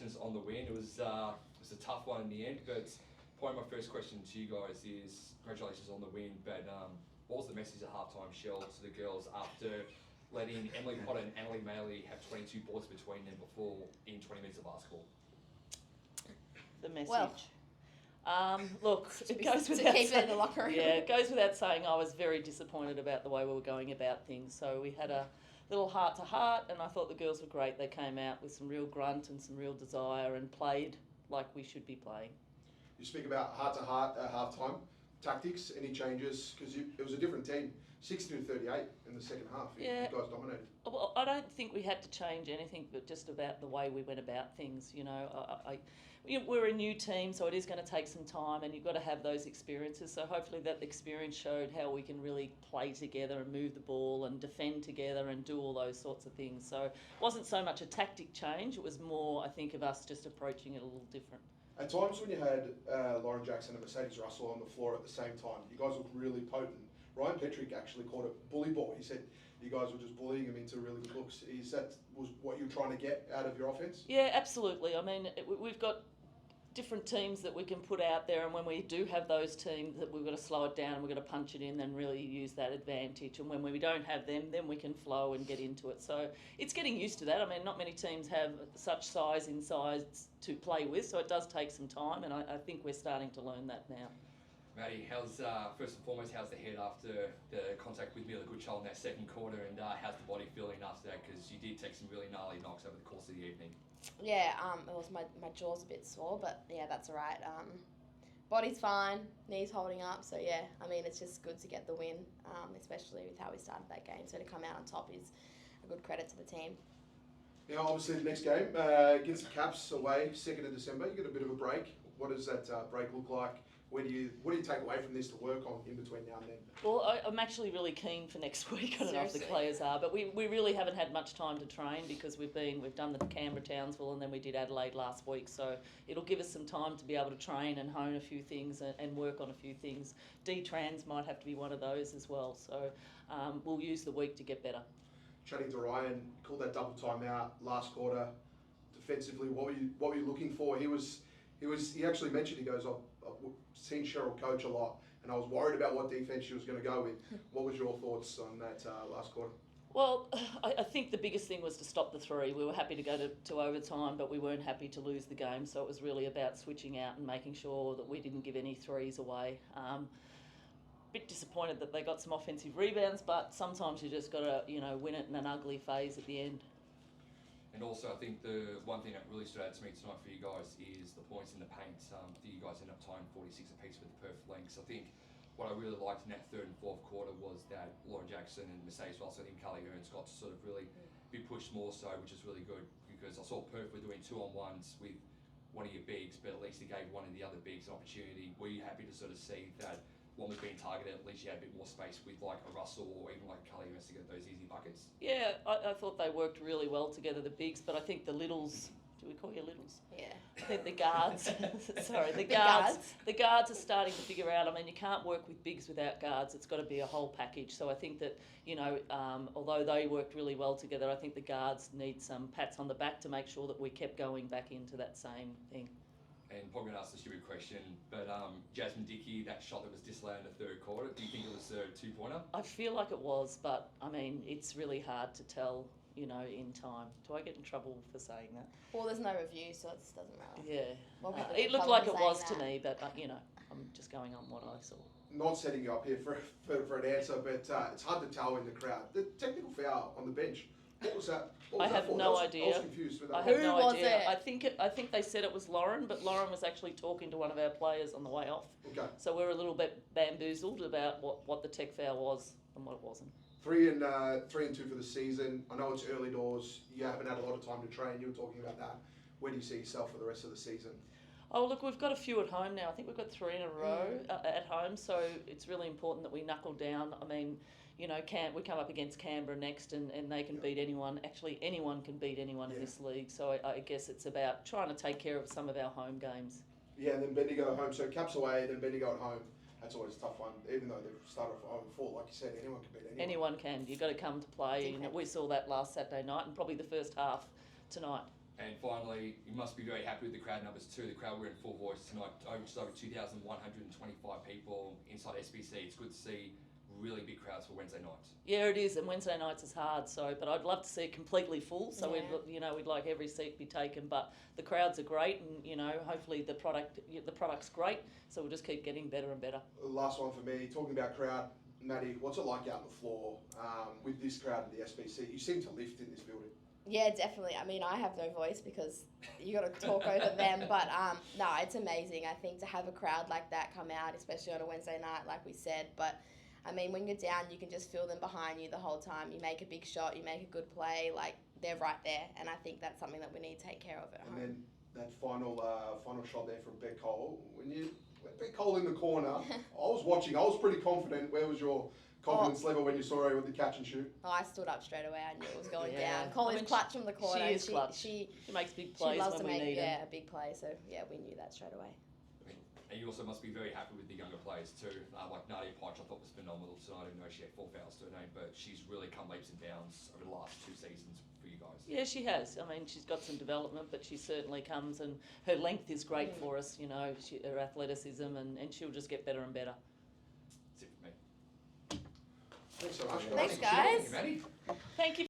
congratulations on the win. It was a tough one in the end, but probably my first question to you guys is congratulations on the win, but what was the message at halftime, Shell, to the girls after letting Emily Potter and Annalie Maley have 22 boards between them before in 20 minutes of basketball? The message. Well, look, it goes without keep it in the locker room. Yeah, it goes without saying I was very disappointed about the way we were going about things. So we had a little heart-to-heart, and I thought the girls were great. They came out with some real grunt and some real desire and played like we should be playing. You speak about heart-to-heart at halftime. Tactics, any changes? Because it was a different team. 60-38 in the second half. Yeah. You guys dominated. Well, I don't think we had to change anything, but just about the way we went about things. You know, we're a new team, so it is going to take some time, and you've got to have those experiences. So hopefully that experience showed how we can really play together and move the ball and defend together and do all those sorts of things. So it wasn't so much a tactic change. It was more, I think, of us just approaching it a little different. At times when you had Lauren Jackson and Mercedes Russell on the floor at the same time, you guys looked really potent. Ryan Petrick actually called it bully ball. He said you guys were just bullying him into really good looks. Is that was what you were trying to get out of your offense? Yeah, absolutely. I mean, we've got different teams that we can put out there, and when we do have those teams, that we've got to slow it down and we've got to punch it in and really use that advantage. And when we don't have them, then we can flow and get into it. So it's getting used to that. I mean, not many teams have such size in size to play with, so it does take some time, and I think we're starting to learn that now. Maddie, how's first and foremost, how's the head after the contact with Mila Goodchild in that second quarter, and how's the body feeling after that? Because you did take some really gnarly knocks over the course of the evening. Yeah, it was my jaw's a bit sore, but yeah, that's all right. Body's fine, knees holding up, so yeah, I mean, it's just good to get the win, especially with how we started that game. So to come out on top is a good credit to the team. Yeah, obviously the next game against the Caps away, 2nd of December. You get a bit of a break. What does that break look like? What do you take away from this to work on in between now and then? Well, I'm actually really keen for next week. I don't know if the players are, but we really haven't had much time to train because we've done the Canberra Townsville and then we did Adelaide last week. So it'll give us some time to be able to train and hone a few things and work on a few things. D-Trans might have to be one of those as well. So we'll use the week to get better. Chatting to Ryan, called that double timeout last quarter. Defensively, what were you looking for? He actually mentioned, he goes, I've seen Cheryl coach a lot, and I was worried about what defence she was going to go with. What was your thoughts on that last quarter? Well, I think the biggest thing was to stop the three. We were happy to go to overtime, but we weren't happy to lose the game. So it was really about switching out and making sure that we didn't give any threes away. Bit disappointed that they got some offensive rebounds, but sometimes you just got to, win it in an ugly phase at the end. And also, I think the one thing that really stood out to me tonight for you guys is the points in the paint. You guys ended up tying 46 apiece with the Perth Lynx. I think what I really liked in that third and fourth quarter was that Laura Jackson and Mercedes Russell and Carly Earns got to sort of really be pushed more so, which is really good because I saw Perth were doing 2-on-1s with one of your bigs, but at least it gave one of the other bigs an opportunity. Were you happy to sort of see that one was being targeted, at least you had a bit more space with like a Russell or even like Carly Earns to get those easy buckets? Yeah, I thought they worked really well together, the bigs, but I think the littles, do we call you littles? Yeah. I think the guards, the guards are starting to figure out, I mean, you can't work with bigs without guards, it's got to be a whole package. So I think that, although they worked really well together, I think the guards need some pats on the back to make sure that we kept going back into that same thing. And probably going to ask a stupid question, but Jasmine Dickey, that shot that was disallowed in the third quarter, do you think it was a two-pointer? I feel like it was, but I mean, it's really hard to tell, in time. Do I get in trouble for saying that? Well, there's no review, so it doesn't matter. Yeah. It looked like it was to me, but, I'm just going on what I saw. Not setting you up here for an answer, but it's hard to tell in the crowd. The technical foul on the bench, what was that? I have no idea. I was confused with that. I have Who no was idea. it? I think they said it was Lauren, but Lauren was actually talking to one of our players on the way off. Okay. So we're a little bit bamboozled about what the tech foul was and what it wasn't. 3 and 2 for the season. I know it's early doors. You haven't had a lot of time to train. You were talking about that. Where do you see yourself for the rest of the season? Oh, look, we've got a few at home now. I think we've got 3 in a row at home, so it's really important that we knuckle down. I mean, we come up against Canberra next and they can beat anyone. Actually, anyone can beat anyone in this league, so I guess it's about trying to take care of some of our home games. Yeah, and then Bendigo at home. So Caps away, then Bendigo at home. That's always a tough one. Even though they've started off 0-4, like you said, anyone can beat anyone. Anyone can. You've got to come to play. We saw that last Saturday night and probably the first half tonight. And finally, you must be very happy with the crowd numbers too. The crowd were in full voice tonight. Just over 2,125 people inside SBC. It's good to see really big crowds for Wednesday nights. Yeah, it is, and Wednesday nights is hard. So, but I'd love to see it completely full. So Yeah. we'd like every seat be taken. But the crowds are great, and hopefully the product's great. So we'll just keep getting better and better. Last one for me, talking about crowd, Maddie, what's it like out on the floor with this crowd in the SBC? You seem to lift in this building. Yeah, definitely. I mean, I have no voice because you got to talk over them. But no, it's amazing. I think to have a crowd like that come out, especially on a Wednesday night, like we said. But I mean, when you're down, you can just feel them behind you the whole time. You make a big shot, you make a good play, like they're right there. And I think that's something that we need to take care of at home. And then that final shot there from Beck Cole. When Beck Cole in the corner, I was watching. I was pretty confident. Where was your confidence level when you saw her with the catch and shoot? Oh, I stood up straight away. I knew it was going Yeah. down. Colin's clutch from the corner. She is clutch. She makes big plays loves when to we make need them. a big play. So yeah, we knew that straight away. And you also must be very happy with the younger players too. Like Nadia Poitch, I thought was phenomenal tonight. Even though she had 4 fouls to her name, but she's really come leaps and bounds over the last 2 seasons for you guys. Yeah, she has. I mean, she's got some development, but she certainly comes, and her length is great for us. Her athleticism, and she'll just get better and better. That's it for me. Thanks so much, guys. Thanks, guys. Maddie. Thank you.